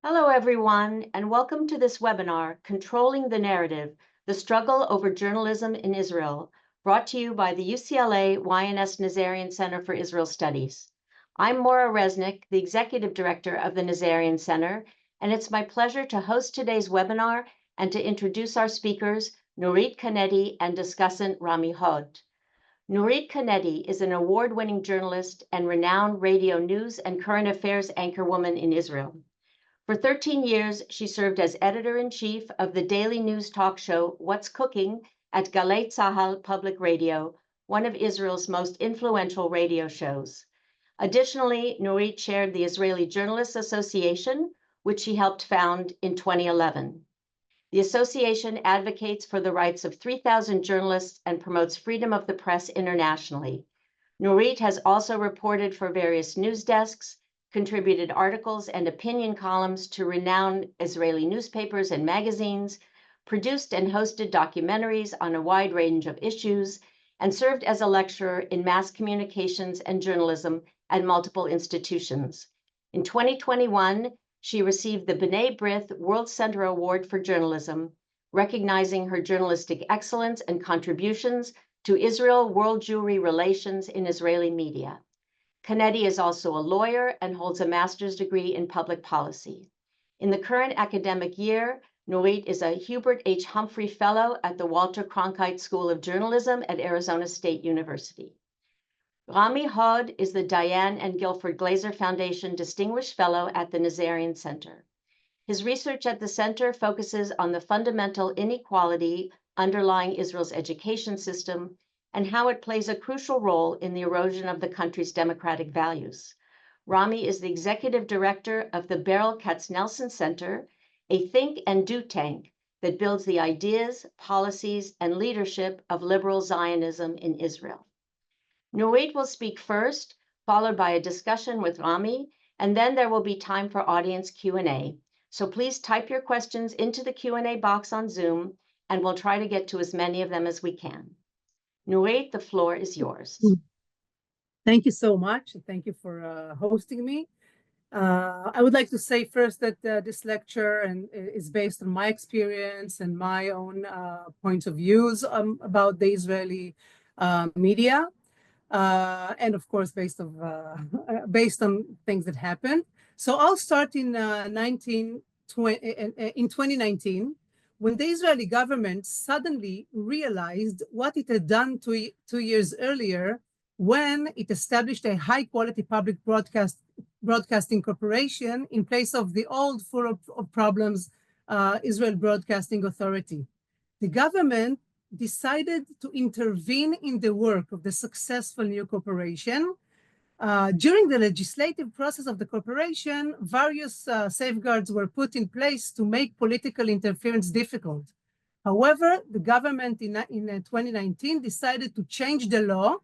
Hello, everyone, and welcome to this webinar, Controlling the Narrative, the Struggle Over Journalism in Israel, brought to you by the UCLA YNS Nazarian Center for Israel Studies. I'm Maura Resnick, the Executive Director of the Nazarian Center, and it's my pleasure to host today's webinar and to introduce our speakers, Nurit Canetti and discussant Rami Hod. Nurit Canetti is an award-winning journalist and renowned radio news and current affairs anchorwoman in Israel. For 13 years, she served as editor-in-chief of the daily news talk show What's Cooking at Galei Tzahal Public Radio, one of Israel's most influential radio shows. Additionally, Nurit chaired the Israeli Journalists Association, which she helped found in 2011. The association advocates for the rights of 3,000 journalists and promotes freedom of the press internationally. Nurit has also reported for various news desks, contributed articles and opinion columns to renowned Israeli newspapers and magazines, produced and hosted documentaries on a wide range of issues, and served as a lecturer in mass communications and journalism at multiple institutions. In 2021, she received the B'nai B'rith World Center Award for Journalism, recognizing her journalistic excellence and contributions to Israel-World Jewry relations in Israeli media. Canetti is also a lawyer and holds a master's degree in public policy. In the current academic year, Nurit is a Hubert H. Humphrey Fellow at the Walter Cronkite School of Journalism at Arizona State University. Rami Hod is the Diane and Guilford Glazer Foundation Distinguished Fellow at the Nazarian Center. His research at the center focuses on the fundamental inequality underlying Israel's education system and how it plays a crucial role in the erosion of the country's democratic values. Rami is the executive director of the Beryl Katznelson Center, a think and do tank that builds the ideas, policies, and leadership of liberal Zionism in Israel. Nurit will speak first, followed by a discussion with Rami, and then there will be time for audience Q&A. So please type your questions into the Q&A box on Zoom, and we'll try to get to as many of them as we can. Nurit, the floor is yours. Thank you so much. Thank you for hosting me. I would like to say first that this lecture is based on my experience and my own points of views about the Israeli media, and of course based on things that happened. So I'll start in 2019. When the Israeli government suddenly realized what it had done 2 years earlier when it established a high-quality public broadcasting corporation in place of the old, full of problems, Israel Broadcasting Authority. The government decided to intervene in the work of the successful new corporation. During the legislative process of the corporation, various safeguards were put in place to make political interference difficult. However, the government in 2019 decided to change the law,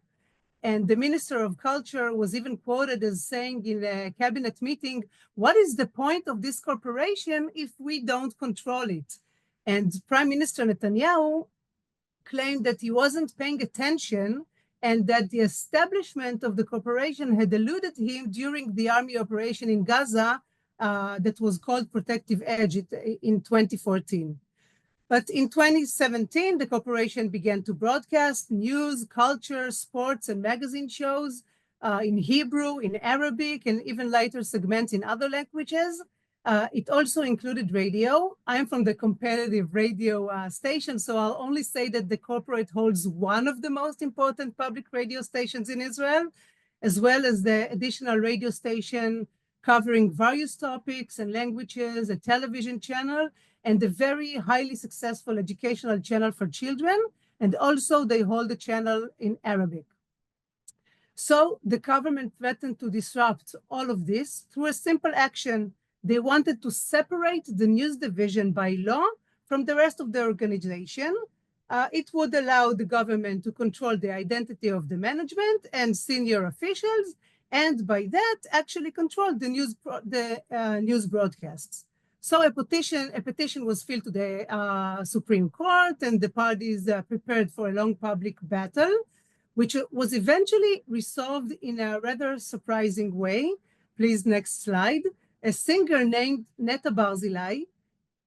and the Minister of Culture was even quoted as saying in a cabinet meeting, "What is the point of this corporation if we don't control it?" And Prime Minister Netanyahu claimed that he wasn't paying attention and that the establishment of the corporation had eluded him during the army operation in Gaza that was called Protective Edge in 2014. But in 2017, the corporation began to broadcast news, culture, sports, and magazine shows in Hebrew, in Arabic, and even later segments in other languages. It also included radio. I'm from the competitive radio station, so I'll only say that the corporate holds one of the most important public radio stations in Israel, as well as the additional radio station covering various topics and languages, a television channel, and a very highly successful educational channel for children. And also they hold a channel in Arabic. So the government threatened to disrupt all of this through a simple action. They wanted to separate the news division by law from the rest of the organization. It would allow the government to control the identity of the management and senior officials, and by that actually control the news broadcasts. So a petition was filed to the Supreme Court, and the parties prepared for a long public battle, which was eventually resolved in a rather surprising way. Please, next slide. a singer named Netta Barzilai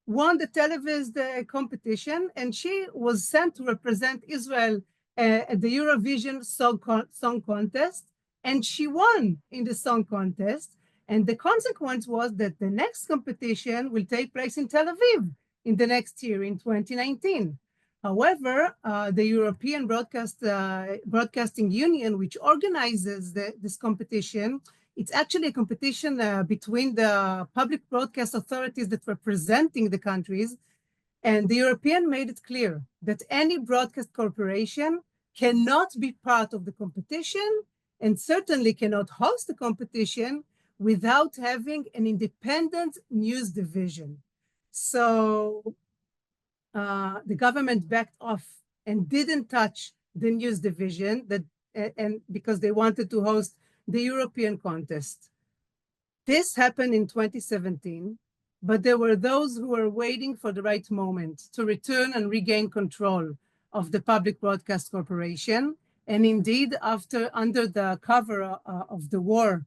won the televised competition, and she was sent to represent Israel at the Eurovision Song Contest, and she won in the song contest. And the consequence was that the next competition will take place in Tel Aviv in the next year, in 2019. However, the European Broadcasting Union, which organizes this competition, it's actually a competition between the public broadcast authorities that representing the countries. And the European made it clear that any broadcast corporation cannot be part of the competition and certainly cannot host the competition without having an independent news division. So the government backed off and didn't touch the news division and because they wanted to host the European contest. This happened in 2017, but there were those who were waiting for the right moment to return and regain control of the Public Broadcast Corporation. And indeed, under the cover of the war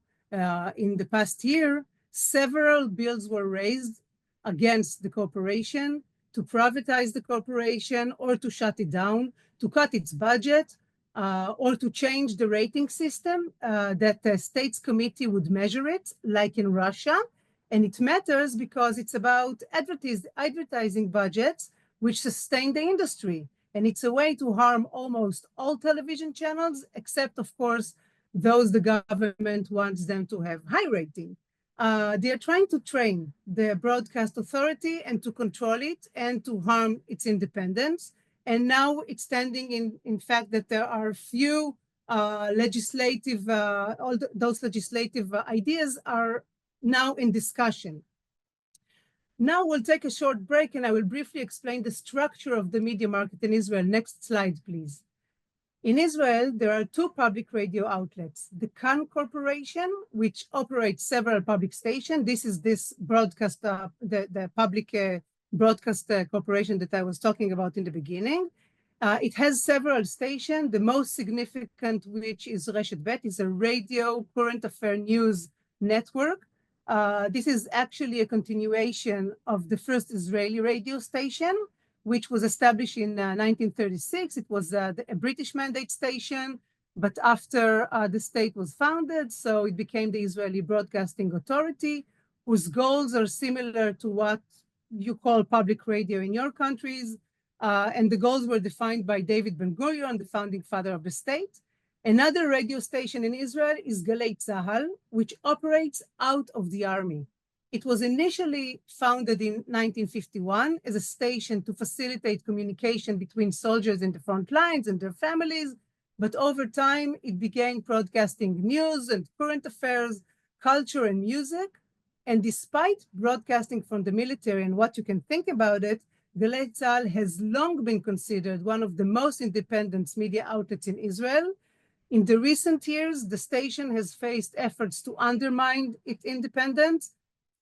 in the past year, several bills were raised against the corporation to privatize the corporation or to shut it down, to cut its budget, or to change the rating system that the States Committee would measure it, like in Russia. And it matters because it's about advertising budgets which sustain the industry. And it's a way to harm almost all television channels, except, of course, those the government wants them to have high rating. They are trying to train the broadcast authority and to control it and to harm its independence. And now it's standing in fact that there are few legislative, those legislative ideas are now in discussion. Now we'll take a short break and I will briefly explain the structure of the media market in Israel. Next slide, please. In Israel, there are two public radio outlets, the Kan Corporation, which operates several public stations. This is this broadcast, the public broadcast corporation that I was talking about in the beginning. It has several stations. The most significant, which is Reshet Bet, is a radio current affair news network. This is actually a continuation of the first Israeli radio station, which was established in 1936. It was a British mandate station, but after the state was founded, so it became the Israeli Broadcasting Authority, whose goals are similar to what you call public radio in your countries. And the goals were defined by David Ben-Gurion, the founding father of the state. Another radio station in Israel is Galei Tzahal, which operates out of the army. It was initially founded in 1951 as a station to facilitate communication between soldiers in the front lines and their families, but over time it began broadcasting news and current affairs, culture and music. And despite broadcasting from the military and what you can think about it, Galei Tzahal has long been considered one of the most independent media outlets in Israel. In the recent years, the station has faced efforts to undermine its independence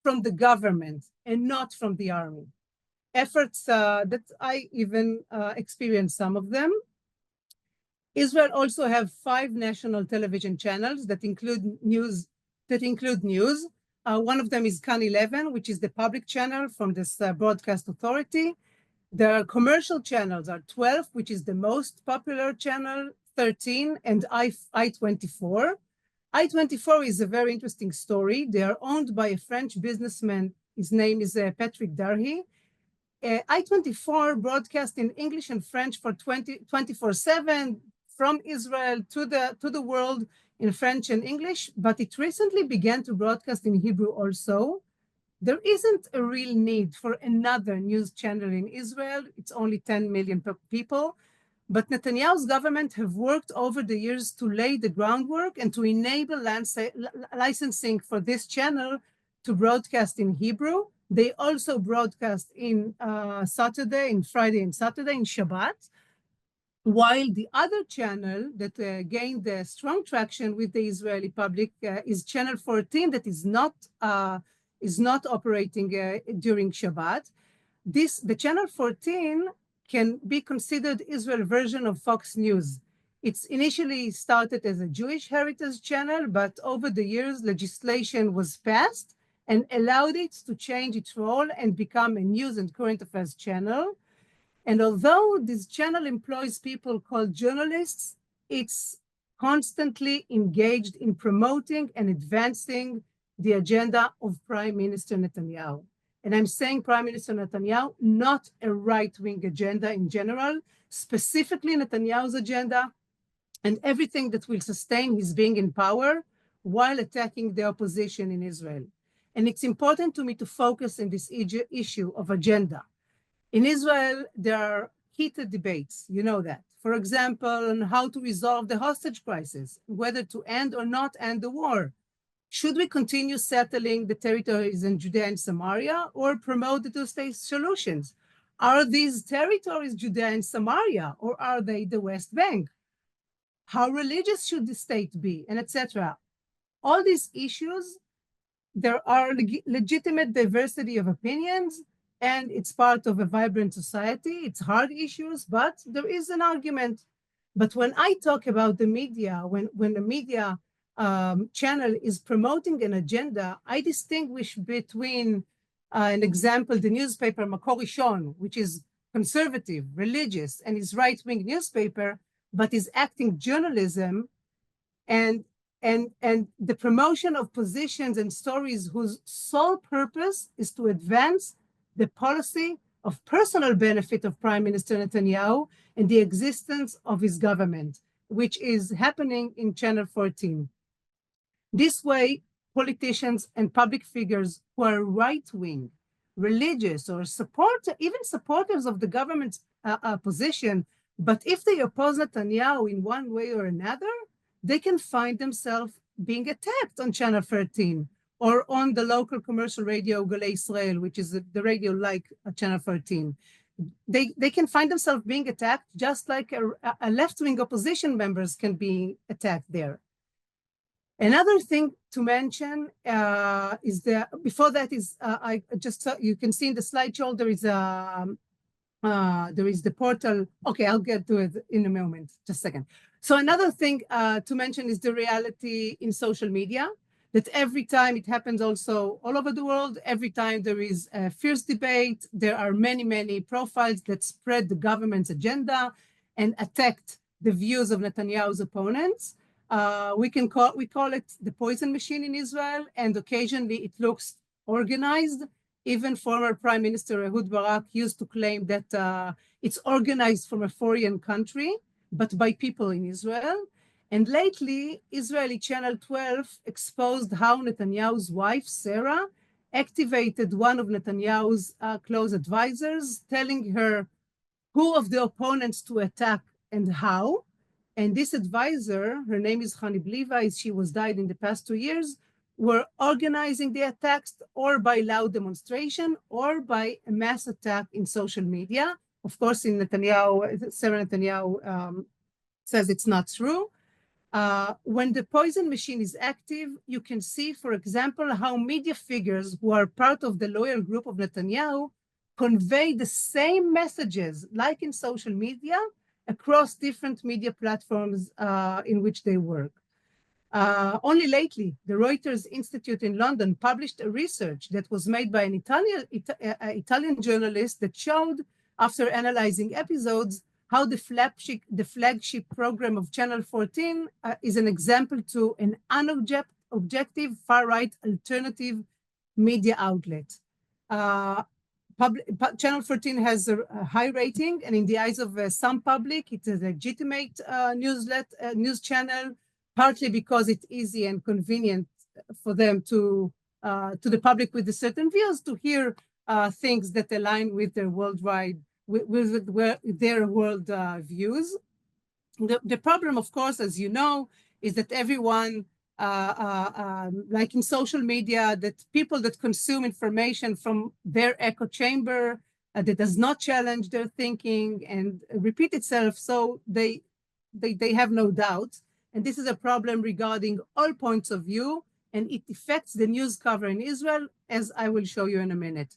from the government and not from the army. Efforts that I even experienced some of them. Israel also have 5 national television channels that include news. One of them is Kan 11, which is the public channel from this broadcast authority. The commercial channels are 12, which is the most popular channel, 13, and I-24. I-24 is a very interesting story. They are owned by a French businessman. His name is Patrick Darhy. I-24 broadcast in English and French for 24/7 from Israel to the world in French and English, but it recently began to broadcast in Hebrew also. There isn't a real need for another news channel in Israel. It's only 10 million people. But Netanyahu's government have worked over the years to lay the groundwork and to enable licensing for this channel to broadcast in Hebrew. They also broadcast in Friday and Saturday, in Shabbat, while the other channel that gained strong traction with the Israeli public is Channel 14 that is not operating during Shabbat. The Channel 14 can be considered Israel version of Fox News. It's initially started as a Jewish heritage channel, but over the years, legislation was passed and allowed it to change its role and become a news and current affairs channel. And although this channel employs people called journalists, it's constantly engaged in promoting and advancing the agenda of Prime Minister Netanyahu. And I'm saying Prime Minister Netanyahu, not a right-wing agenda in general, specifically Netanyahu's agenda and everything that will sustain his being in power while attacking the opposition in Israel. And it's important to me to focus on this issue of agenda. In Israel, there are heated debates, you know that. For example, on how to resolve the hostage crisis, whether to end or not end the war. Should we continue settling the territories in Judea and Samaria or promote the two-state solutions? Are these territories Judea and Samaria or are they the West Bank? How religious should the state be, and etc. All these issues, there are legitimate diversity of opinions, and it's part of a vibrant society. It's hard issues, but there is an argument. But when I talk about the media, when the media channel is promoting an agenda, I distinguish between an example, the newspaper Makor Rishon, which is conservative, religious, and is right-wing newspaper, but is acting journalism, and the promotion of positions and stories whose sole purpose is to advance the policy of personal benefit of Prime Minister Netanyahu and the existence of his government, which is happening in Channel 14. This way, politicians and public figures who are right-wing, religious, or even supporters of the government's position, but if they oppose Netanyahu in one way or another, they can find themselves being attacked on Channel 13 or on the local commercial radio Galei Israel, which is the radio like Channel 13. They can find themselves being attacked just like a left-wing opposition members can be attacked there. Another thing to mention is that before that is I just you can see in the slideshow there is the portal. Okay, I'll get to it in a moment. Just a second. So another thing to mention is the reality in social media, that every time it happens also all over the world, every time there is a fierce debate, there are many, many profiles that spread the government's agenda and attack the views of Netanyahu's opponents. We call it the poison machine in Israel, and occasionally it looks organized. Even former Prime Minister Ehud Barak used to claim that it's organized from a foreign country, but by people in Israel. And lately, Israeli Channel 12 exposed how Netanyahu's wife, Sarah, activated one of Netanyahu's close advisors, telling her who of the opponents to attack and how. And this advisor, her name is Hani Levi, she was died in the past 2 years, were organizing the attacks or by loud demonstration or by a mass attack in social media. Of course, in Netanyahu, Sarah Netanyahu says it's not true. When the poison machine is active, you can see, for example, how media figures who are part of the loyal group of Netanyahu convey the same messages, like in social media, across different media platforms in which they work. Only lately, the Reuters Institute in London published a research that was made by an Italian journalist that showed, after analyzing episodes, how the flagship program of Channel 14 is an example to an unobjective, far-right alternative media outlet. Channel 14 has a high rating, and in the eyes of some public, it's a legitimate news channel, partly because it's easy and convenient for them to the public with a certain views to hear things that align with their worldwide, with their world views. The problem, of course, as you know, is that everyone, like in social media, that people that consume information from their echo chamber that does not challenge their thinking and repeat itself, so they have no doubt. And this is a problem regarding all points of view, and it affects the news cover in Israel, as I will show you in a minute.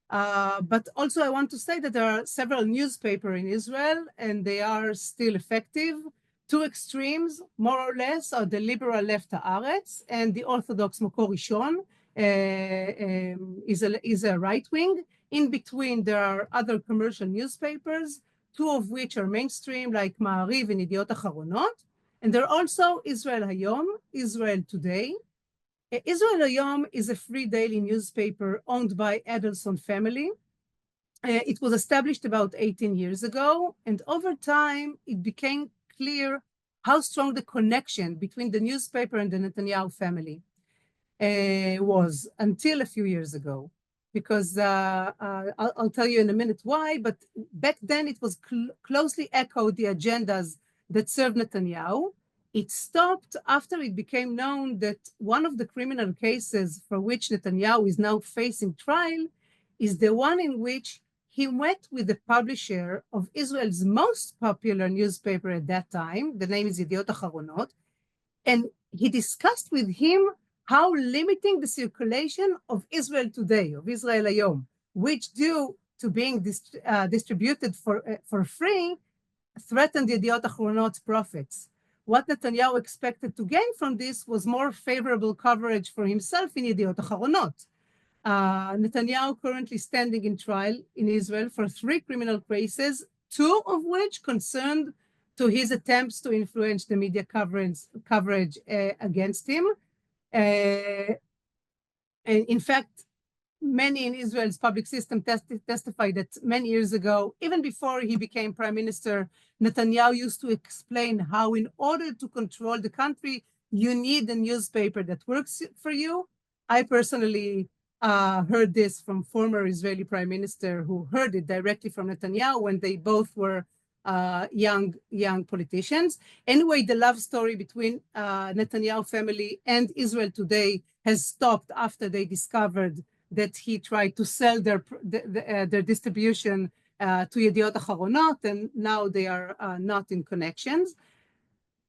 But also I want to say that there are several newspapers in Israel, and they are still effective. Two extremes, more or less, are the liberal left Haaretz and the orthodox Makor Rishon. is a right wing. In between, there are other commercial newspapers, two of which are mainstream, like Ma'ariv and Yediot Acharonot. And there are also Israel Hayom, Israel Today. Israel Hayom is a free daily newspaper owned by Adelson family. It was established about 18 years ago, and over time, it became clear how strong the connection between the newspaper and the Netanyahu family was until a few years ago. Because I'll tell you in a minute why, but back then it was closely echoed the agendas that served Netanyahu. It stopped after it became known that one of the criminal cases for which Netanyahu is now facing trial is the one in which he met with the publisher of Israel's most popular newspaper at that time. The name is Yediot Acharonot. And he discussed with him how limiting the circulation of Israel Today, of Israel Hayom, which due to being distributed for free, threatened Yediot Acharonot's profits. What Netanyahu expected to gain from this was more favorable coverage for himself in Yediot Acharonot. Netanyahu currently standing in trial in Israel for 3 criminal cases, 2 of which concerned to his attempts to influence the media coverage against him. And in fact, many in Israel's public system testified that many years ago, even before he became prime minister, Netanyahu used to explain how in order to control the country, you need a newspaper that works for you. I personally heard this from former Israeli prime minister who heard it directly from Netanyahu when they both were young politicians. Anyway, the love story between Netanyahu family and Israel Today has stopped after they discovered that he tried to sell their distribution to Yediot Acharonot, and now they are not in connections.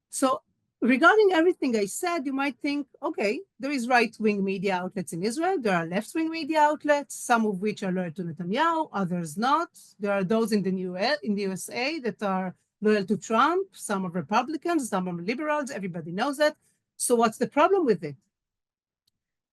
So regarding everything I said, you might think, okay, there is right-wing media outlets in Israel. There are left-wing media outlets, some of which are loyal to Netanyahu, others not. There are those in the USA that are loyal to Trump. Some are Republicans, some are liberals. Everybody knows that. So what's the problem with it?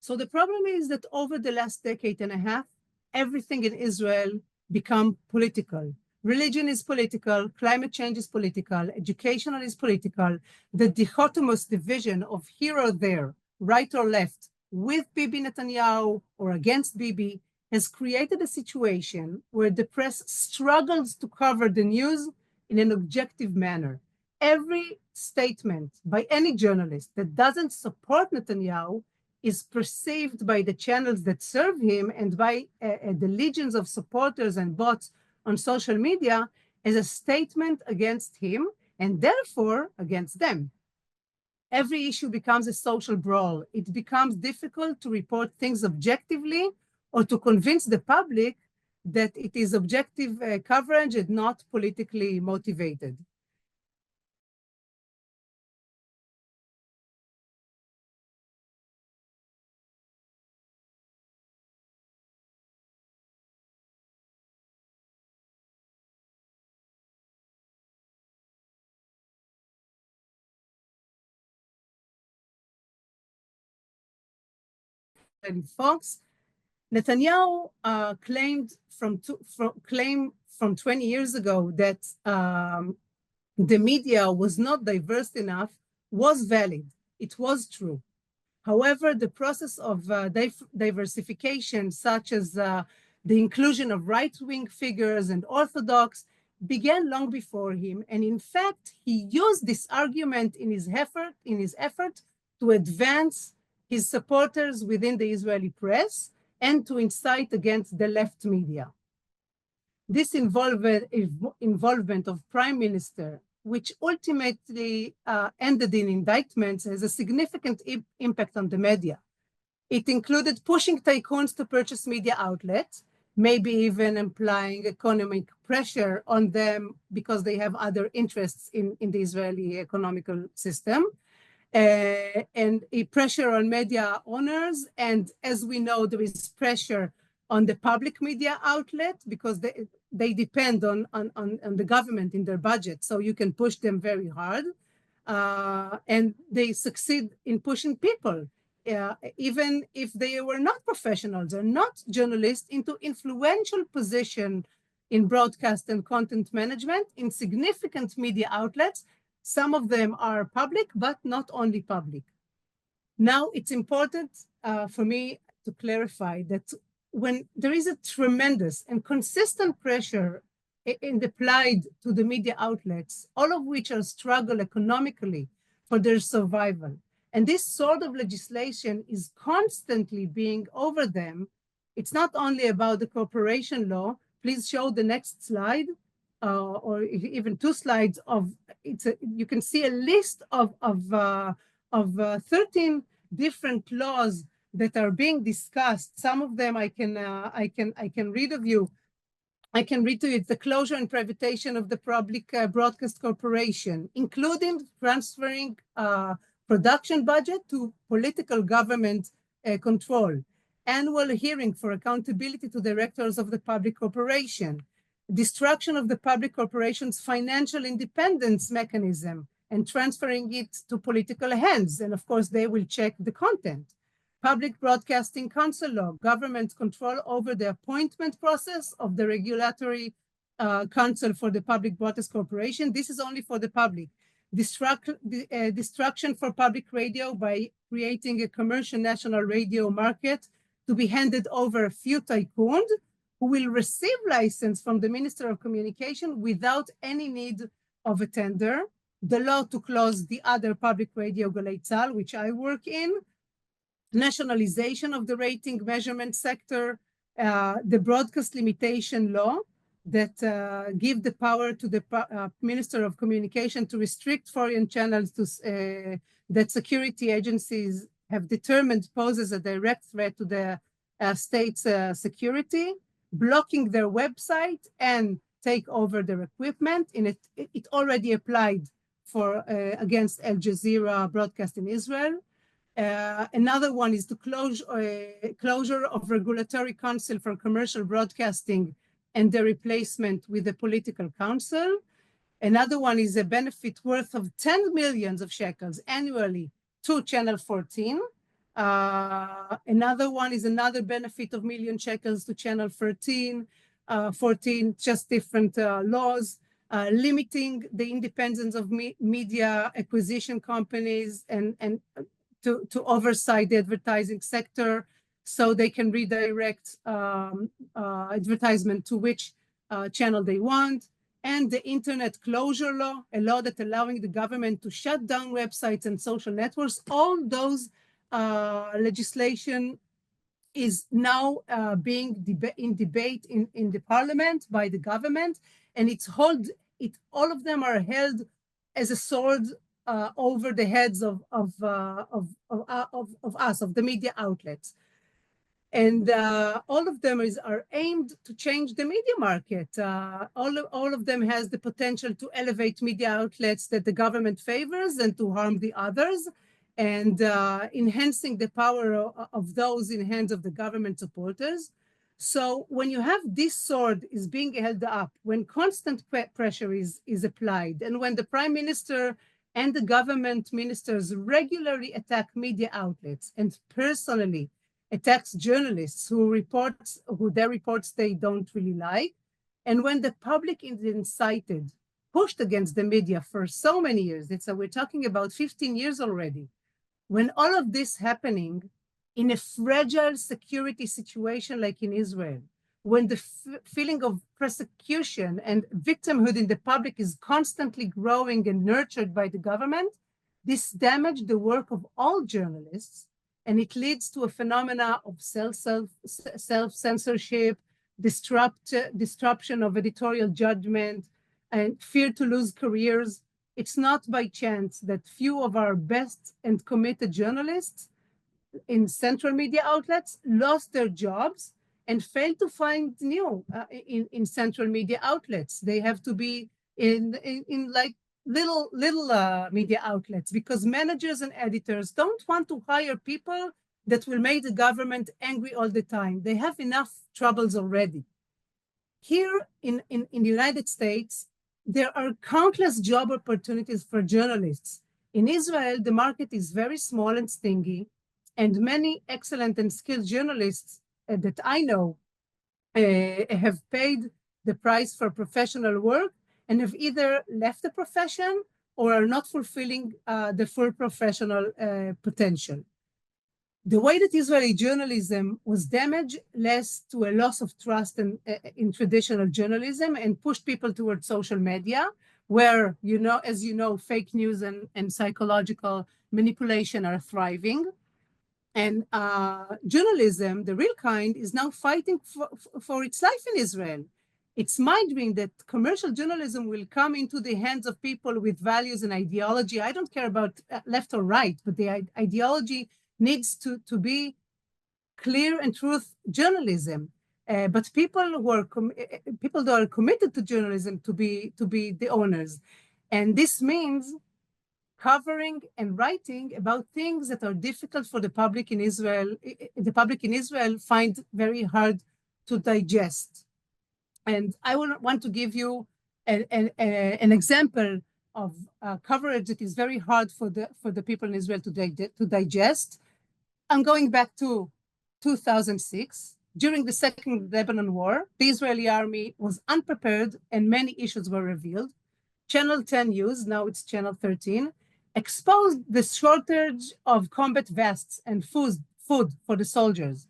So the problem is that over the last decade and a half, everything in Israel become political. Religion is political, climate change is political, educational is political. The dichotomous division of here or there, right or left, with Bibi Netanyahu or against Bibi, has created a situation where the press struggles to cover the news in an objective manner. Every statement by any journalist that doesn't support Netanyahu is perceived by the channels that serve him and by the legions of supporters and bots on social media as a statement against him and therefore against them. Every issue becomes a social brawl. It becomes difficult to report things objectively or to convince the public that it is objective coverage and not politically motivated. And Fox, Netanyahu claimed from 20 years ago that the media was not diverse enough was valid. It was true. However, the process of diversification, such as the inclusion of right-wing figures and orthodox, began long before him. And in fact, he used this argument in his effort to advance his supporters within the Israeli press and to incite against the left media. This involvement of prime minister, which ultimately ended in indictments, has a significant impact on the media. It included pushing tycoons to purchase media outlets, maybe even implying economic pressure on them because they have other interests in the Israeli economical system. And a pressure on media owners. And as we know, there is pressure on the public media outlet because they depend on the government in their budget. So you can push them very hard. And they succeed in pushing people. even if they were not professionals or not journalists, into influential position in broadcast and content management in significant media outlets. Some of them are public, but not only public. Now, it's important for me to clarify that when there is a tremendous and consistent pressure applied to the media outlets, all of which are struggle economically for their survival, and this sort of legislation is constantly being over them, it's not only about the corporation law. Please show the next slide, or even 2 slides of you can see a list of 13 different laws that are being discussed. Some of them I can read of you. I can read to you. It's the closure and privatization of the public broadcast corporation, including transferring production budget to political government control. Annual hearing for accountability to directors of the public corporation. Destruction of the public corporation's financial independence mechanism and transferring it to political hands. And of course, they will check the content. Public Broadcasting Council law, government control over the appointment process of the regulatory council for the Public Broadcast Corporation. This is only for the public. Destruction for public radio by creating a commercial national radio market to be handed over a few tycoons who will receive license from the Minister of Communication without any need of a tender. The law to close the other public radio, Galei Tzahal, which I work in. Nationalization of the rating measurement sector, the broadcast limitation law that give the power to the Minister of Communication to restrict foreign channels to, that security agencies have determined poses a direct threat to the state's security, blocking their website and take over their equipment. And it already applied for against Al Jazeera broadcast in Israel. Another one is the closure of Regulatory Council for Commercial Broadcasting and the replacement with the Political Council. Another one is a benefit worth of 10 millions of shekels annually to Channel 14. Another one is another benefit of million shekels to Channel 14, just different laws. Limiting the independence of media acquisition companies and to oversight the advertising sector so they can redirect advertisement to which channel they want. And the internet closure law, a law that allowing the government to shut down websites and social networks. All those legislation is now being in debate in the parliament by the government, and all of them are held as a sword over the heads of us, of the media outlets. And all of them are aimed to change the media market. All of them has the potential to elevate media outlets that the government favors and to harm the others, and enhancing the power of those in hands of the government supporters. So when you have this sword is being held up, when constant pressure is applied, and when the prime minister and the government ministers regularly attack media outlets and personally attacks journalists who their reports they don't really like, and when the public is incited, pushed against the media for so many years, we're talking about 15 years already, when all of this happening in a fragile security situation like in Israel, when the feeling of persecution and victimhood in the public is constantly growing and nurtured by the government, this damages the work of all journalists, and it leads to a phenomena of self-censorship, disruption of editorial judgment, and fear to lose careers. It's not by chance that few of our best and committed journalists in central media outlets lost their jobs and failed to find new in central media outlets. They have to be in like little media outlets, because managers and editors don't want to hire people that will make the government angry all the time. They have enough troubles already. Here in the United States, there are countless job opportunities for journalists. In Israel, the market is very small and stingy. And many excellent and skilled journalists that I know have paid the price for professional work and have either left the profession or are not fulfilling the full professional potential. The way that Israeli journalism was damaged led to a loss of trust in traditional journalism and pushed people towards social media, where, as you know, fake news and psychological manipulation are thriving. And journalism, the real kind, is now fighting for its life in Israel. It's my dream that commercial journalism will come into the hands of people with values and ideology. I don't care about left or right, but the ideology needs to be clear and truth journalism. But people that are committed to journalism to be the owners. And this means covering and writing about things that are difficult for the public in Israel. The public in Israel find very hard to digest. And I want to give you an example of coverage that is very hard for the people in Israel to digest. I'm going back to 2006. During the Second Lebanon War, the Israeli army was unprepared and many issues were revealed. Channel 10 News, now it's Channel 13, exposed the shortage of combat vests and food for the soldiers.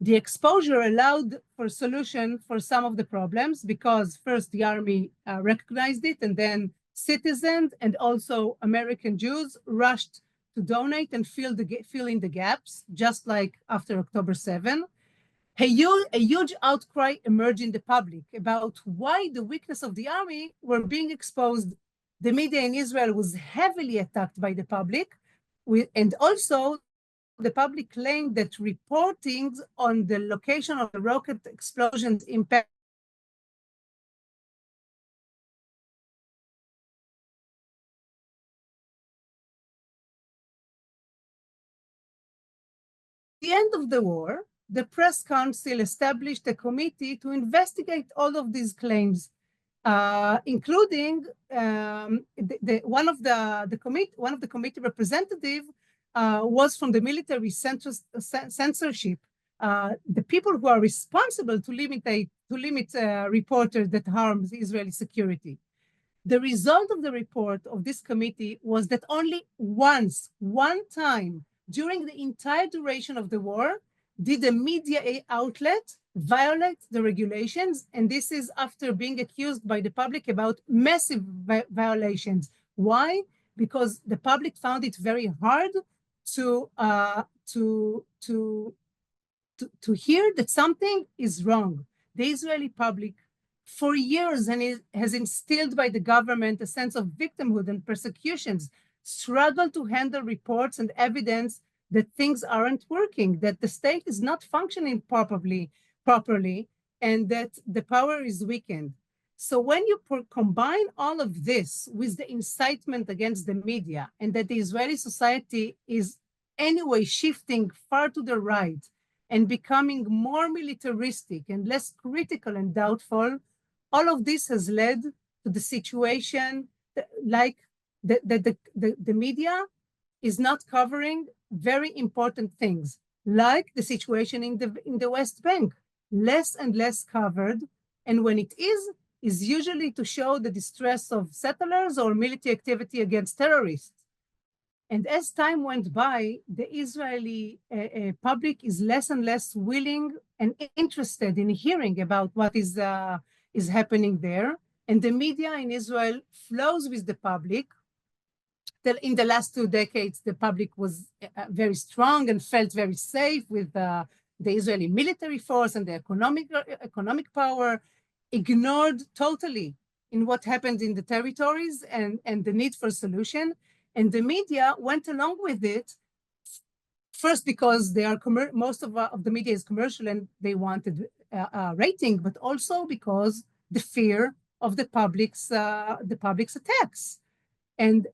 The exposure allowed for a solution for some of the problems because first the army recognized it, and then citizens and also American Jews rushed to donate and fill in the gaps, just like after October 7. A huge outcry emerged in the public about why the weakness of the army were being exposed. The media in Israel was heavily attacked by the public, and also the public claimed that reporting on the location of the rocket explosions impact the end of the war. The press council established a committee to investigate all of these claims, including one of the committee representative was from the military censorship. The people who are responsible to limit reporters that harms Israeli security. The result of the report of this committee was that only one time during the entire duration of the war, did the media outlet violate the regulations? And this is after being accused by the public about massive violations. Why? Because the public found it very hard to hear that something is wrong. The Israeli public, for years, and has instilled by the government a sense of victimhood and persecutions, struggle to handle reports and evidence that things aren't working, that the state is not functioning properly, and that the power is weakened. So when you combine all of this with the incitement against the media, and that the Israeli society is anyway shifting far to the right and becoming more militaristic and less critical and doubtful, all of this has led to the situation like the media is not covering very important things, like the situation in the West Bank, less and less covered. And when it is usually to show the distress of settlers or military activity against terrorists. And as time went by, the Israeli public is less and less willing and interested in hearing about what is happening there. And the media in Israel flows with the public. In the last 2 decades, the public was very strong and felt very safe with the Israeli military force and the economic power, ignored totally in what happened in the territories and the need for solution. And the media went along with it, first because they are most of the media is commercial and they wanted rating, but also because the fear of the public's attacks. And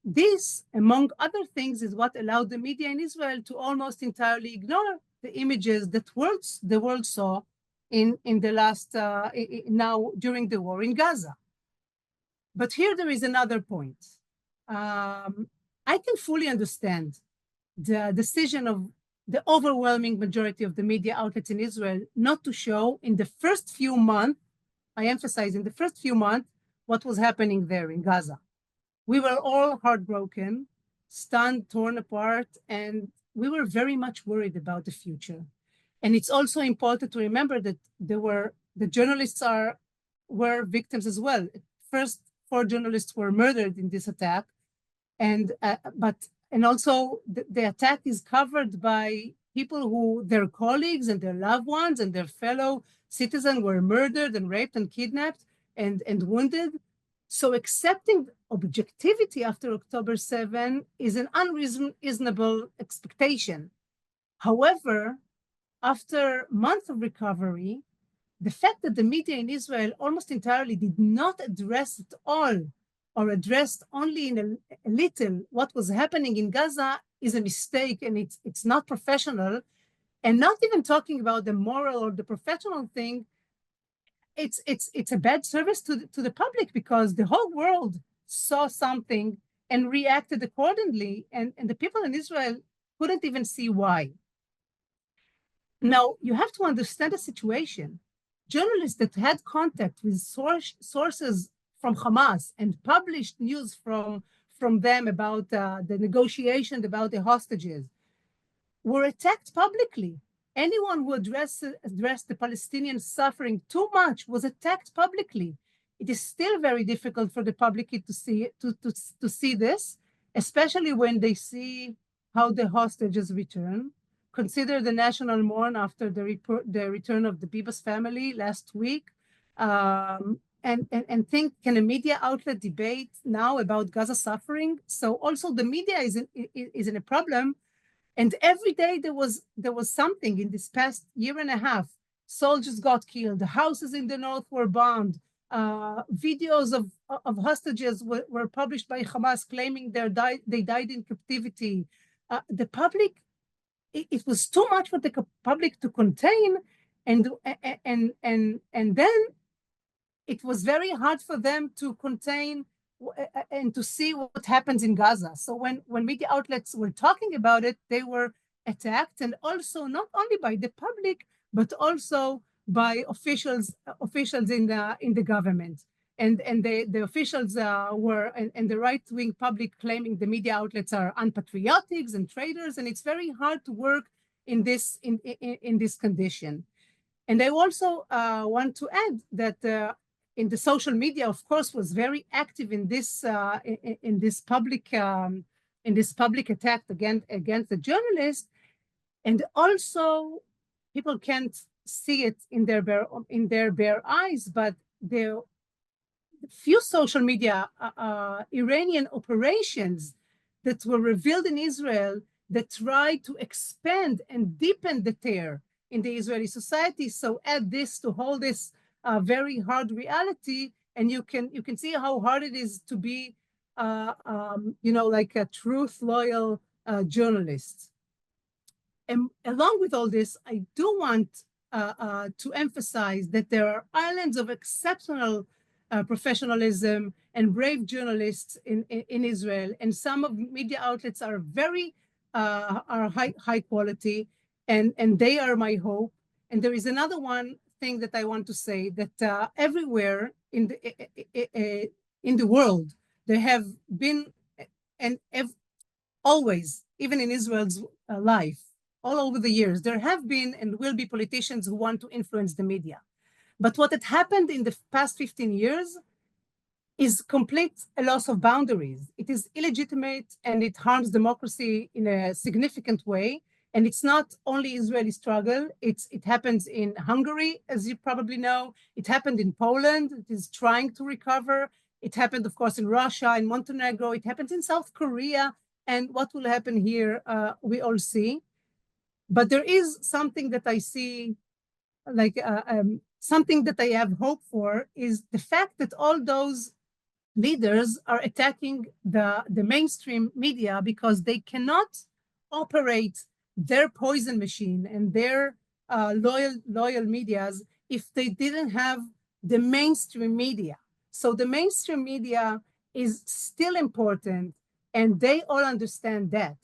this, among other things, is what allowed the media in Israel to almost entirely ignore the images that the world saw in the last, now during the war in Gaza. But here there is another point. I can fully understand the decision of the overwhelming majority of the media outlets in Israel not to show in the first few months, I emphasize in the first few months, what was happening there in Gaza. We were all heartbroken, stunned, torn apart, and we were very much worried about the future. And it's also important to remember that the journalists were victims as well. First, 4 journalists were murdered in this attack, and also the attack is covered by people who their colleagues and their loved ones and their fellow citizens were murdered and raped and kidnapped and wounded. So accepting objectivity after October 7 is an unreasonable expectation. However, after months of recovery, the fact that the media in Israel almost entirely did not address at all or addressed only in a little what was happening in Gaza is a mistake, and it's not professional. And not even talking about the moral or the professional thing, it's a bad service to the public, because the whole world saw something and reacted accordingly, and the people in Israel couldn't even see why. Now, you have to understand the situation. Journalists that had contact with sources from Hamas and published news from them about the negotiation, about the hostages, were attacked publicly. Anyone who addressed the Palestinian suffering too much was attacked publicly. It is still very difficult for the public to see this, especially when they see how the hostages return. Consider the national mourn after the return of the Bibas family last week, and think, can a media outlet debate now about Gaza suffering? So also the media is in a problem. And every day there was something in this past year and a half. Soldiers got killed. The houses in the north were bombed. Videos of hostages were published by Hamas claiming they died in captivity. The public, it was too much for the public to contain, and then it was very hard for them to contain and to see what happens in Gaza. So when media outlets were talking about it, they were attacked, and also not only by the public, but also by officials in the government. And the officials were, and the right-wing public, claiming the media outlets are unpatriotic and traitors, and it's very hard to work in this condition. And I also want to add that in the social media, of course, was very active in this public attack against the journalist, and also people can't see it in their bare eyes, but the few social media Iranian operations that were revealed in Israel that tried to expand and deepen the terror in the Israeli society. So add this to all this very hard reality, and you can see how hard it is to be, like a truth loyal journalist. And along with all this, I do want to emphasize that there are islands of exceptional professionalism and brave journalists in Israel, and some of media outlets are very high quality, and they are my hope. And there is another one thing that I want to say, that everywhere in the world there have been, and always, even in Israel's life, all over the years, there have been and will be politicians who want to influence the media. But what had happened in the past 15 years is complete a loss of boundaries. It is illegitimate, and it harms democracy in a significant way. And it's not only Israeli struggle. It happens in Hungary, as you probably know. It happened in Poland. It is trying to recover. It happened, of course, in Russia, in Montenegro. It happens in South Korea. And what will happen here, we all see. But there is something that I see, like something that I have hope for, is the fact that all those leaders are attacking the mainstream media because they cannot operate their poison machine and their loyal medias if they didn't have the mainstream media. So the mainstream media is still important, and they all understand that.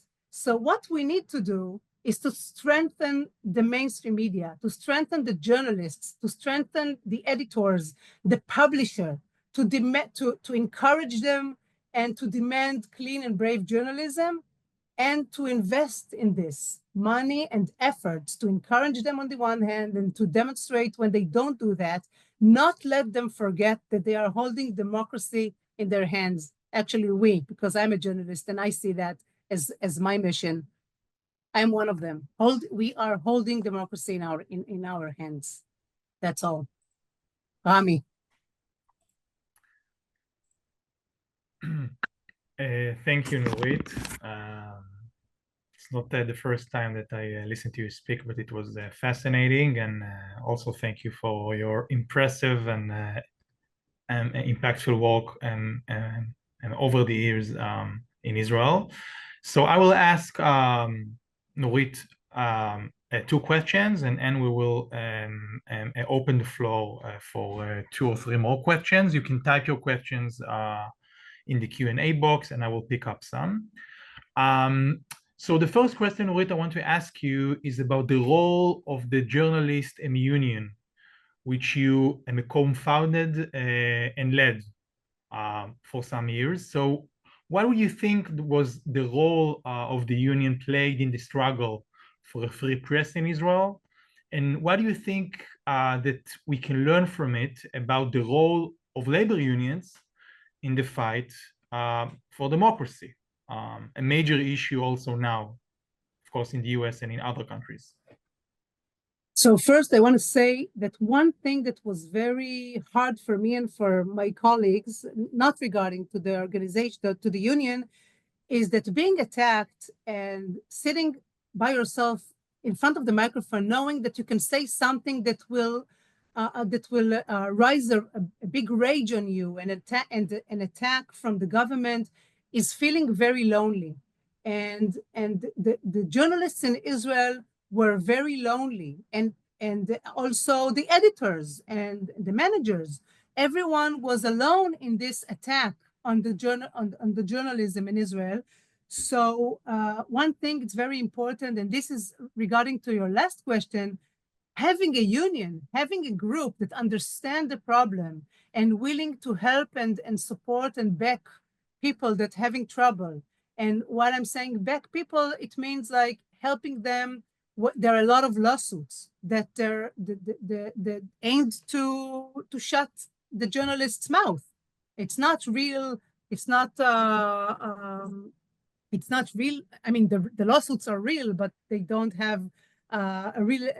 So what we need to do is to strengthen the mainstream media, to strengthen the journalists, to strengthen the editors, the publisher, to encourage them and to demand clean and brave journalism, and to invest in this money and efforts to encourage them on the one hand and to demonstrate when they don't do that, not let them forget that they are holding democracy in their hands. Actually, because I'm a journalist and I see that as my mission. I'm one of them. We are holding democracy in our hands. That's all. Rami. Thank you, Nurit. It's not the first time that I listened to you speak, but it was fascinating. And also thank you for your impressive and impactful work and over the years in Israel. So I will ask Nurit two questions, and we will open the floor for 2 or 3 more questions. You can type your questions in the Q&A box, and I will pick up some. So the first question, Nurit, I want to ask you is about the role of the Journalist Union, which you co-founded and led for some years. So what would you think was the role of the union played in the struggle for a free press in Israel? And what do you think that we can learn from it about the role of labor unions in the fight for democracy? A major issue also now, of course, in the US and in other countries. So first, I want to say that one thing that was very hard for me and for my colleagues, not regarding to the organization, to the union, is that being attacked and sitting by yourself in front of the microphone, knowing that you can say something that will rise a big rage on you and an attack from the government, is feeling very lonely. And the journalists in Israel were very lonely, and also the editors and the managers. Everyone was alone in this attack on the journalism in Israel. So one thing that's very important, and this is regarding to your last question, having a union, having a group that understand the problem and willing to help and support and back people that having trouble. And what I'm saying, back people, it means like helping them. There are a lot of lawsuits that they're aimed to shut the journalist's mouth. It's not real. It's not real. I mean, the lawsuits are real, but they don't have a real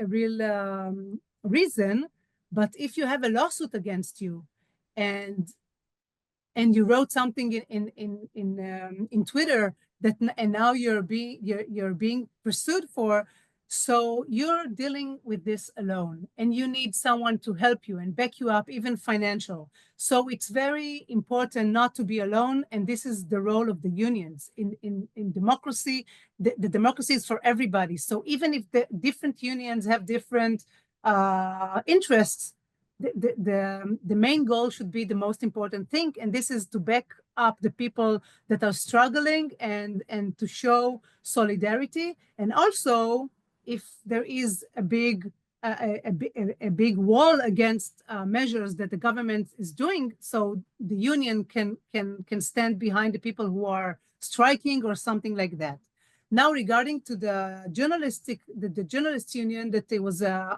reason. But if you have a lawsuit against you, and you wrote something in Twitter that, and now you're being pursued for, so you're dealing with this alone, and you need someone to help you and back you up, even financial. So it's very important not to be alone, and this is the role of the unions in democracy. The democracy is for everybody. So even if the different unions have different interests, the main goal should be the most important thing, and this is to back up the people that are struggling and to show solidarity. And also, if there is a big wall against measures that the government is doing, so the union can stand behind the people who are striking or something like that. Now, regarding to the journalist union that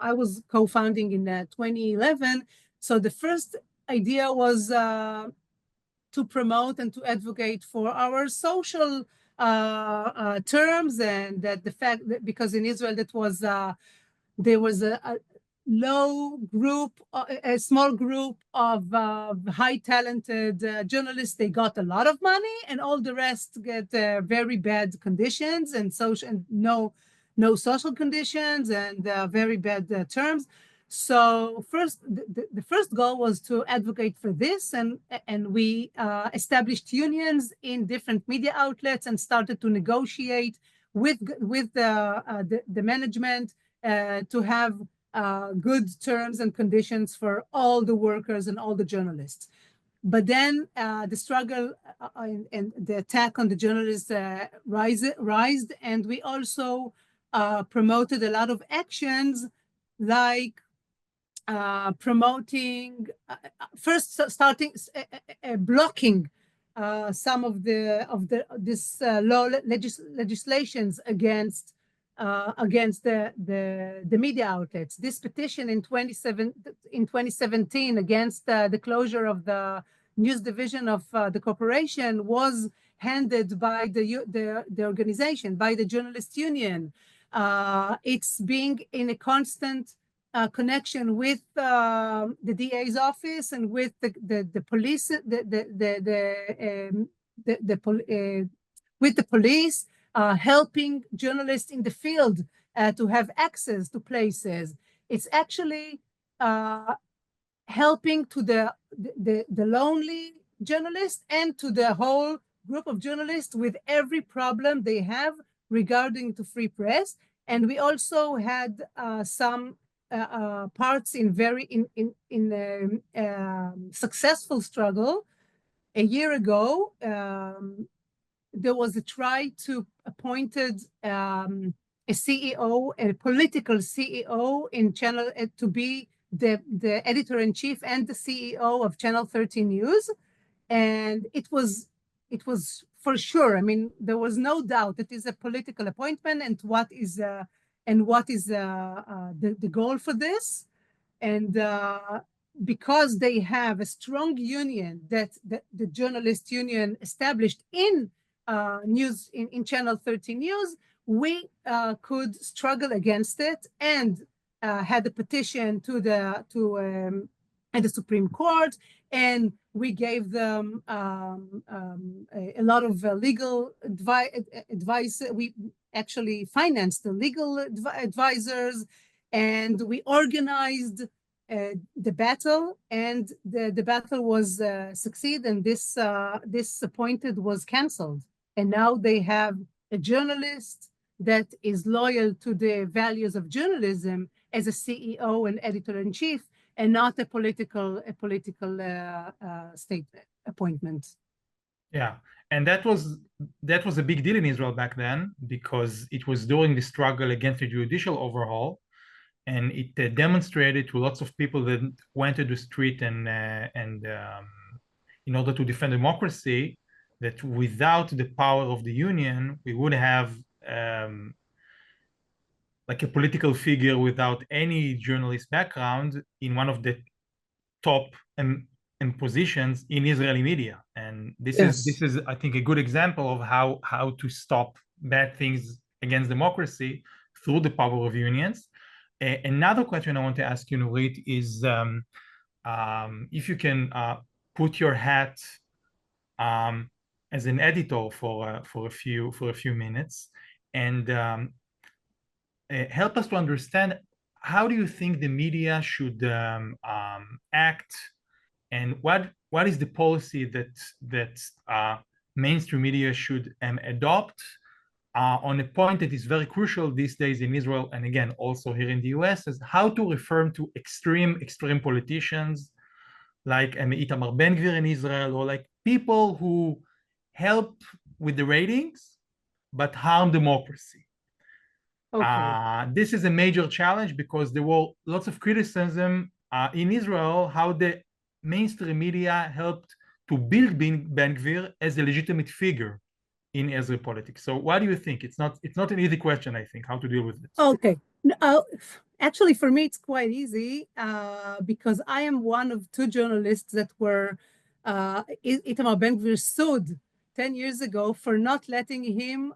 I was co-founding in 2011. So the first idea was to promote and to advocate for our social terms, and that the fact that because in Israel there was a low group, a small group of high talented journalists. They got a lot of money, and all the rest get very bad conditions and no social conditions and very bad terms. So the first goal was to advocate for this, and we established unions in different media outlets and started to negotiate with the management to have good terms and conditions for all the workers and all the journalists. But then the struggle and the attack on the journalists rised, and we also promoted a lot of actions like promoting, first starting blocking some of this legislations against the media outlets. This petition in 2017 against the closure of the news division of the corporation was handed by the organization, by the journalist union. It's being in a constant connection with the DA's office and with the police, with the police, helping journalists in the field to have access to places. It's actually helping to the lonely journalist and to the whole group of journalists with every problem they have regarding to free press. And we also had some parts in successful struggle. A year ago, there was a try to appointed a CEO, a political CEO in channel to be the editor-in-chief and the CEO of Channel 13 News. And it was for sure, I mean, there was no doubt it is a political appointment, and what is the goal for this. And because they have a strong union that the journalist union established in news in Channel 13 News, we could struggle against it and had a petition to the Supreme Court, and we gave them a lot of legal advice. We actually financed the legal advisors, and we organized the battle, and the battle was succeed, and this appointed was canceled. And now they have a journalist that is loyal to the values of journalism as a CEO and editor-in-chief, and not a political state appointment. Yeah, and that was a big deal in Israel back then, because it was during the struggle against the judicial overhaul, and it demonstrated to lots of people that went to the street and in order to defend democracy, that without the power of the union, we would have like a political figure without any journalist background in one of the top positions in Israeli media. And this is I think a good example of how to stop bad things against democracy through the power of unions. Another question I want to ask you, Nurit, is if you can put your hat as an editor for a few minutes, and help us to understand, how do you think the media should act, and what is the policy that mainstream media should adopt on a point that is very crucial these days in Israel, and again also here in the US, is how to refer to extreme politicians like Itamar Ben-Gvir in Israel, or like people who help with the ratings but harm democracy. Okay. This is a major challenge, because there were lots of criticism in Israel how the mainstream media helped to build Ben-Gvir as a legitimate figure in Israeli politics. So what do you think? It's not an easy question, I think, how to deal with it. Okay. Actually, for me, it's quite easy because I am one of two journalists that were Itamar Ben-Gvir sued 10 years ago for not letting him,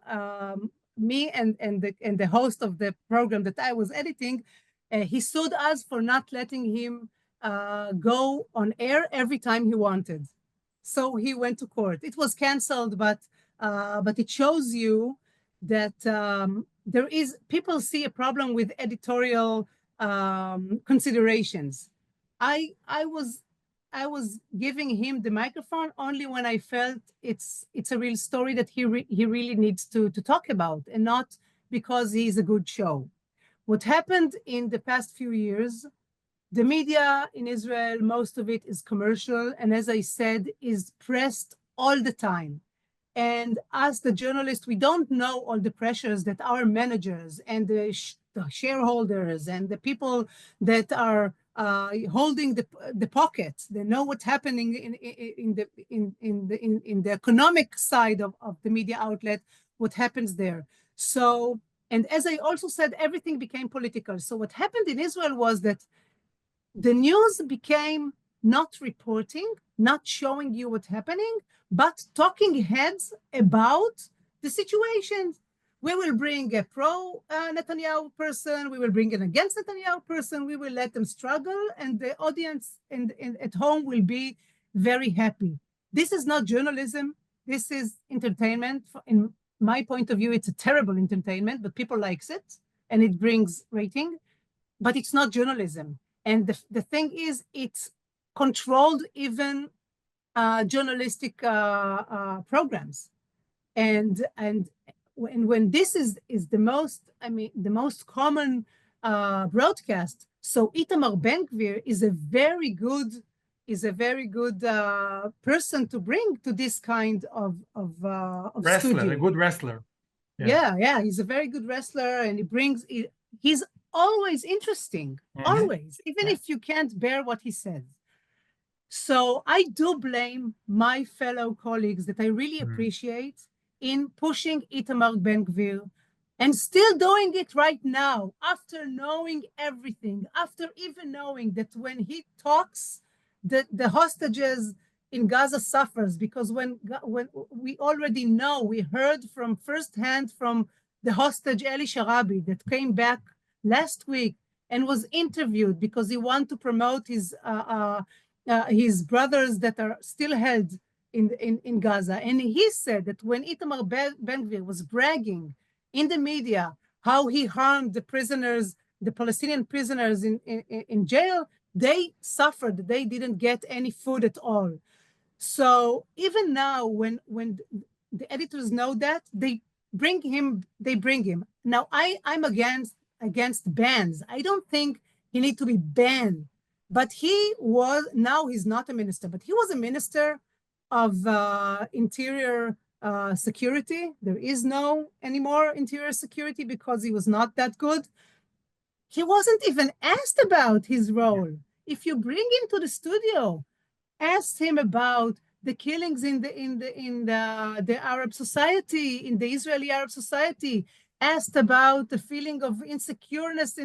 me and the host of the program that I was editing, he sued us for not letting him go on air every time he wanted. So he went to court. It was canceled, but it shows you that people see a problem with editorial considerations. I was giving him the microphone only when I felt it's a real story that he really needs to talk about, and not because he's a good show. What happened in the past few years The media in Israel, most of it is commercial, and as I said, is pressed all the time. And as the journalists, we don't know all the pressures that our managers and the shareholders and the people that are holding the pockets, they know what's happening in the economic side of the media outlet, what happens there. So, and as I also said, everything became political. So what happened in Israel was that the news became not reporting, not showing you what's happening, but talking heads about the situation. We will bring a pro-Netanyahu person, we will bring an against Netanyahu person, we will let them struggle, and the audience at home will be very happy. This is not journalism, this is entertainment. In my point of view, it's a terrible entertainment, but people likes it, and it brings rating, but it's not journalism. And the thing is, it's controlled even journalistic programs. And when this is the most, the most common broadcast, so Itamar Ben-Gvir is a very good person to bring to this kind of wrestler, studio. a good wrestler. Yeah, he's a very good wrestler, and he's always interesting, always, even if you can't bear what he says. So I do blame my fellow colleagues that I really appreciate in pushing Itamar Ben-Gvir and still doing it right now, after knowing everything, after even knowing that when he talks, the hostages in Gaza suffers, because when we already know, we heard from firsthand from the hostage Eli Sharabi that came back last week and was interviewed because he wanted to promote his brothers that are still held in Gaza. And he said that when Itamar Ben-Gvir was bragging in the media how he harmed the prisoners, the Palestinian prisoners in jail, they suffered. They didn't get any food at all. So even now, when the editors know that, they bring him. Now, I'm against bans. I don't think he need to be banned. But now he's not a minister, but he was a minister of interior security. There is no anymore interior security because he was not that good. He wasn't even asked about his role. If you bring him to the studio, ask him about the killings in the Arab society, in the Israeli Arab society, asked about the feeling of insecureness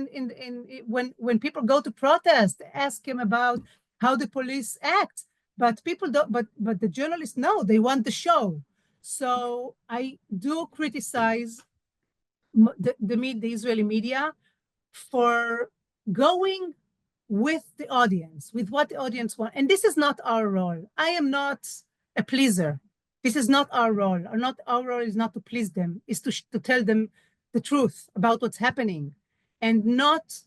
when people go to protest, ask him about how the police act. But people don't, but the journalists know, they want the show. So I do criticize the Israeli media for going with the audience, with what the audience wants. And this is not our role. I am not a pleaser. This is not our role. Our role is not to please them, is to tell them the truth about what's happening, and not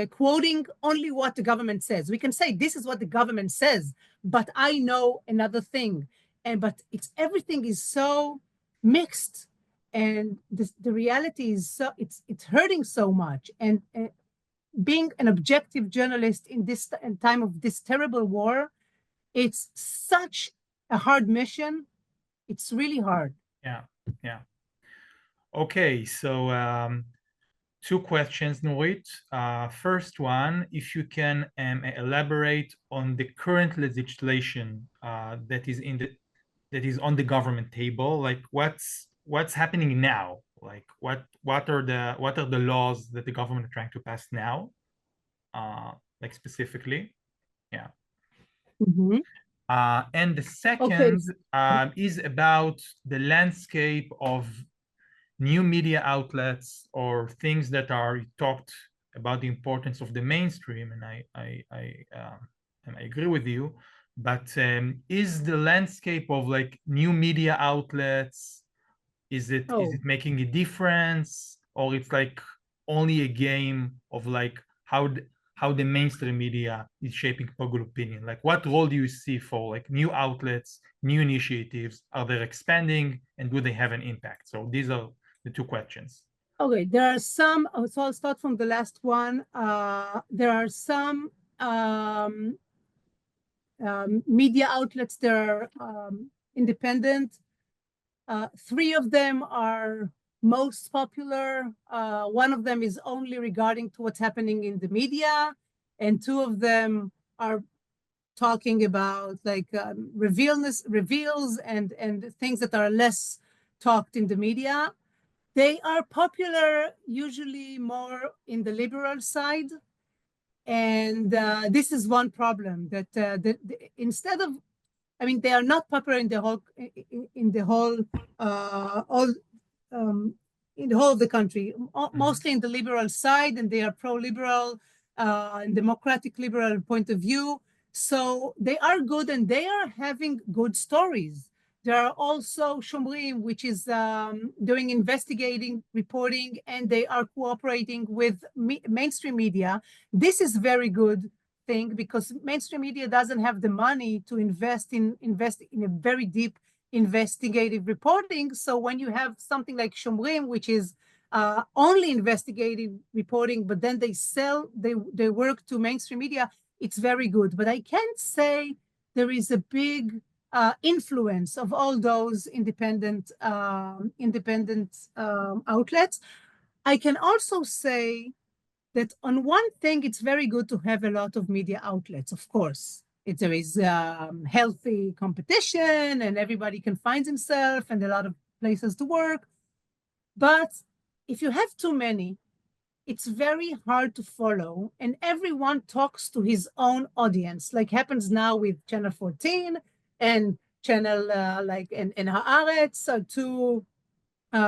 quoting only what the government says. We can say this is what the government says, but I know another thing. But everything is so mixed, and the reality is so it's hurting so much. And being an objective journalist in this time of this terrible war, it's such a hard mission. It's really hard. Yeah. Okay, so two questions, Nurit. First one, if you can elaborate on the current legislation that is on the government table, like what's happening now, like what are the laws that the government are trying to pass now, like specifically. And the second is about the landscape of new media outlets, or things that are talked about the importance of the mainstream, and I agree with you, but is the landscape of like new media outlets, is it making a difference, or it's like only a game of like how the mainstream media is shaping public opinion? Like, what role do you see for like new outlets, new initiatives? Are they expanding, and do they have an impact? So these are the two questions. Okay, there are some, so I'll start from the last one. There are some media outlets that are independent. Three of them are most popular. One of them is only regarding to what's happening in the media, and two of them are talking about like reveals and things that are less talked in the media. They are popular usually more in the liberal side. And this is one problem that instead of, I mean, they are not popular in the whole all in the whole of the country, mostly in the liberal side, and they are pro-liberal and democratic liberal point of view. So they are good, and they are having good stories. There are also Shomrim, which is doing investigating reporting, and they are cooperating with mainstream media. This is very good thing because mainstream media doesn't have the money to invest in a very deep investigative reporting. So when you have something like Shomrim, which is only investigative reporting, but then they work to mainstream media, it's very good. But I can't say there is a big influence of all those independent outlets. I can also say that on one thing, it's very good to have a lot of media outlets, of course. There is healthy competition and everybody can find himself and a lot of places to work. But if you have too many, it's very hard to follow, and everyone talks to his own audience, like happens now with Channel 14 and Channel and Haaretz, are two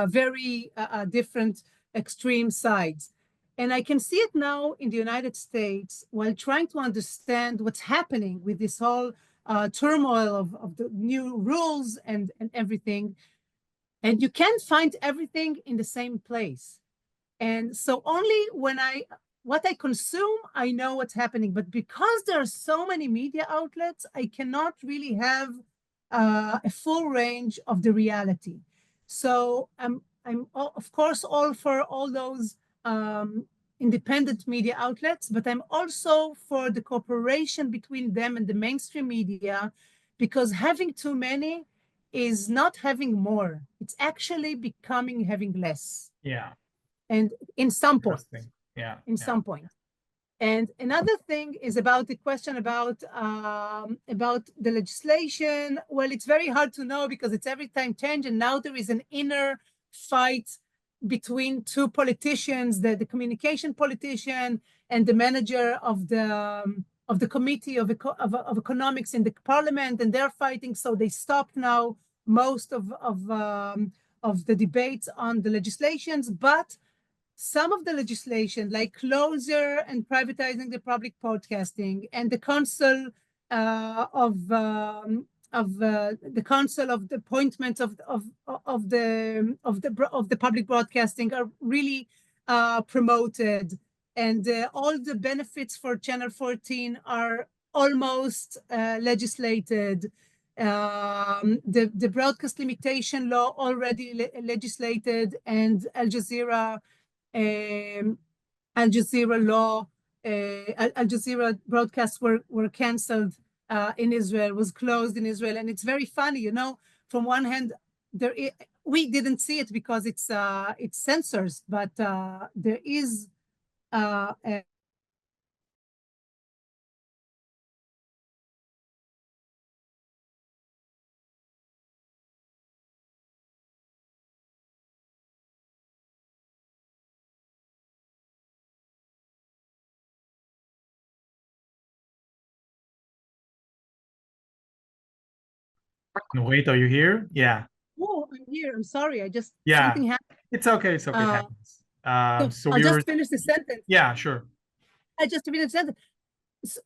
very different extreme sides. And I can see it now in the United States while trying to understand what's happening with this whole turmoil of the new rules and everything. And you can't find everything in the same place. And so only when what I consume, I know what's happening. But because there are so many media outlets, I cannot really have a full range of the reality. So I'm of course all for all those independent media outlets, but I'm also for the cooperation between them and the mainstream media, because having too many is not having more. It's actually becoming having less. Yeah. And in some point. Yeah. In some point. And another thing is about the question about the legislation. Well, it's very hard to know because it's every time change, and now there is an inner fight between two politicians, the communication politician and the manager of the committee of economics in the parliament, and they're fighting. So they stopped now most of the debates on the legislations, but some of the legislation, like closure and privatizing the public broadcasting, and the council of the council of the appointments of the public broadcasting are really promoted, and all the benefits for Channel 14 are almost legislated. The broadcast limitation law already legislated, and Al Jazeera law, Al Jazeera broadcasts were canceled in Israel, was closed in Israel. And it's very funny, you know, from one hand, we didn't see it because it's censors, but there is Nurit, are you here? Yeah. Oh, I'm here. I'm sorry. Yeah. Something happened. It's okay. It's okay. It happens. So I'll just finish the sentence. Yeah, sure. I just finished the sentence.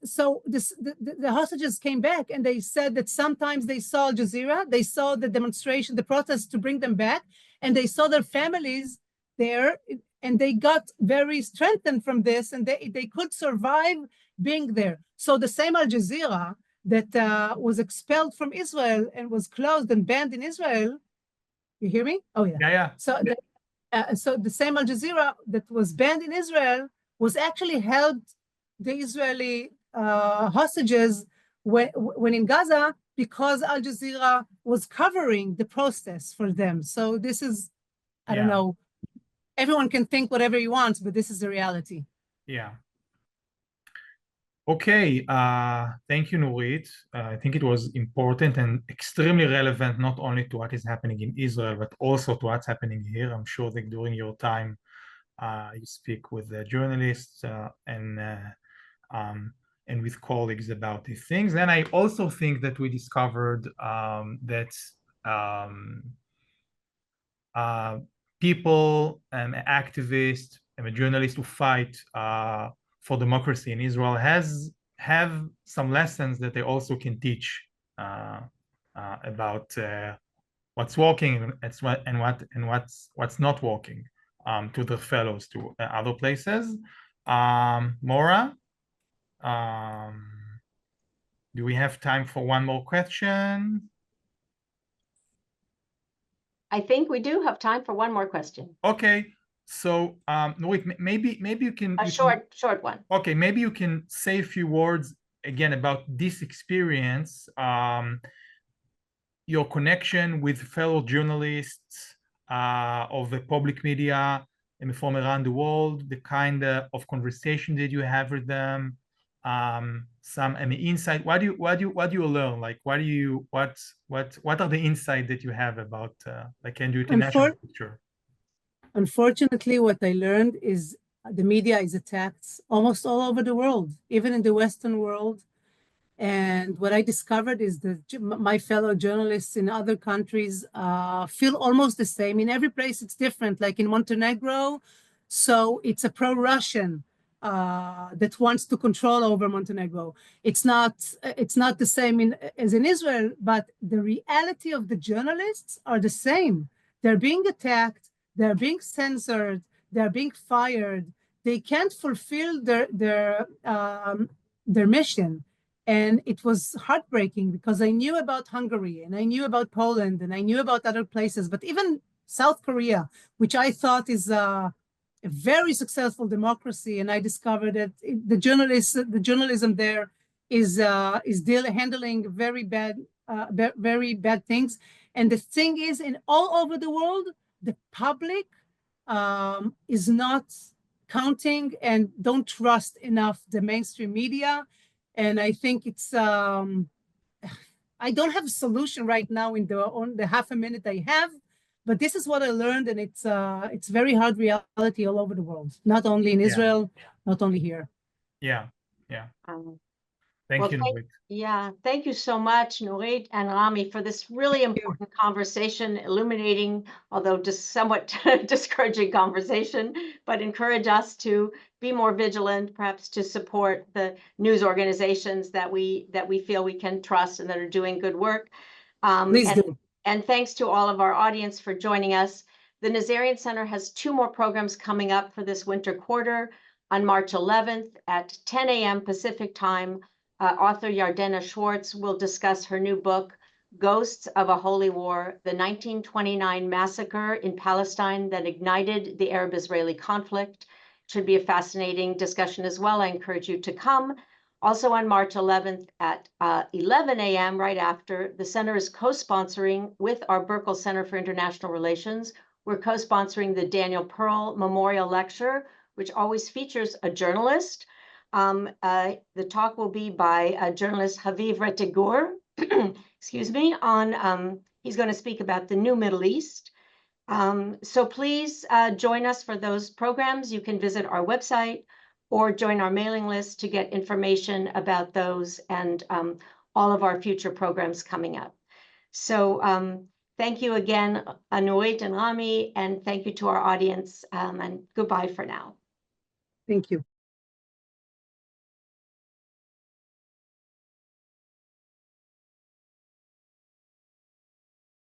So the hostages came back, and they said that sometimes they saw Al Jazeera, they saw the demonstration, the protests to bring them back, and they saw their families there, and they got very strengthened from this, and they could survive being there. So the same Al Jazeera that was expelled from Israel and was closed and banned in Israel. You hear me? Oh yeah. Yeah. So so the same Al Jazeera that was banned in Israel was actually held the Israeli hostages when in Gaza, because Al Jazeera was covering the process for them. So this is, I don't know, everyone can think whatever he wants, but this is the reality. Yeah. Okay, thank you, Nurit. I think it was important and extremely relevant, not only to what is happening in Israel, but also to what's happening here. I'm sure that during your time, you speak with the journalists and with colleagues about these things. And I also think that we discovered that people and activists and journalists who fight for democracy in Israel have some lessons that they also can teach about what's working and what's not working to their fellows to other places. Maura, do we have time for one more question? I think we do have time for one more question. Okay, so Nurit, maybe you can short one. Okay, maybe you can say a few words again about this experience, your connection with fellow journalists of the public media and from around the world, the kind of conversation that you have with them, some insight. What do you learn? Like, what are the insights that you have about like in the international picture? Unfortunately, what I learned is the media is attacked almost all over the world, even in the Western world. And what I discovered is that my fellow journalists in other countries feel almost the same. In every place, it's different. Like in Montenegro, so it's a pro-Russian that wants to control over Montenegro. It's not the same as in Israel, but the reality of the journalists are the same. They're being attacked. They're being censored. They're being fired. They can't fulfill their mission. And it was heartbreaking because I knew about Hungary and I knew about Poland and I knew about other places, but even South Korea, which I thought is a very successful democracy, and I discovered that the journalism there is handling very bad things. And the thing is, in all over the world, the public is not counting and don't trust enough the mainstream media. And I think it's, I don't have a solution right now on the half a minute I have, but this is what I learned, and it's very hard reality all over the world, not only in Israel, not only here. Yeah. Thank you, Nurit. Thank you so much, Nurit and Rami, for this really important conversation, illuminating, although just somewhat discouraging conversation, but encourage us to be more vigilant, perhaps to support the news organizations that we feel we can trust and that are doing good work. Please do. And thanks to all of our audience for joining us. The Nazarian Center has 2 more programs coming up for this winter quarter. On March 11th at 10 a.m. Pacific time, author Yardena Schwartz will discuss her new book, Ghosts of a Holy War, the 1929 massacre in Palestine that ignited the Arab-Israeli conflict. It should be a fascinating discussion as well. I encourage you to come. Also on March 11th at 11 a.m., right after, the center is co-sponsoring with our Berkel Center for International Relations. We're co-sponsoring the Daniel Pearl Memorial Lecture, which always features a journalist. The talk will be by journalist Haviv Retegur, excuse me, on, he's going to speak about the new Middle East. So please join us for those programs. You can visit our website or join our mailing list to get information about those and all of our future programs coming up. So thank you again, Nurit and Rami, and thank you to our audience, and goodbye for now. Thank you.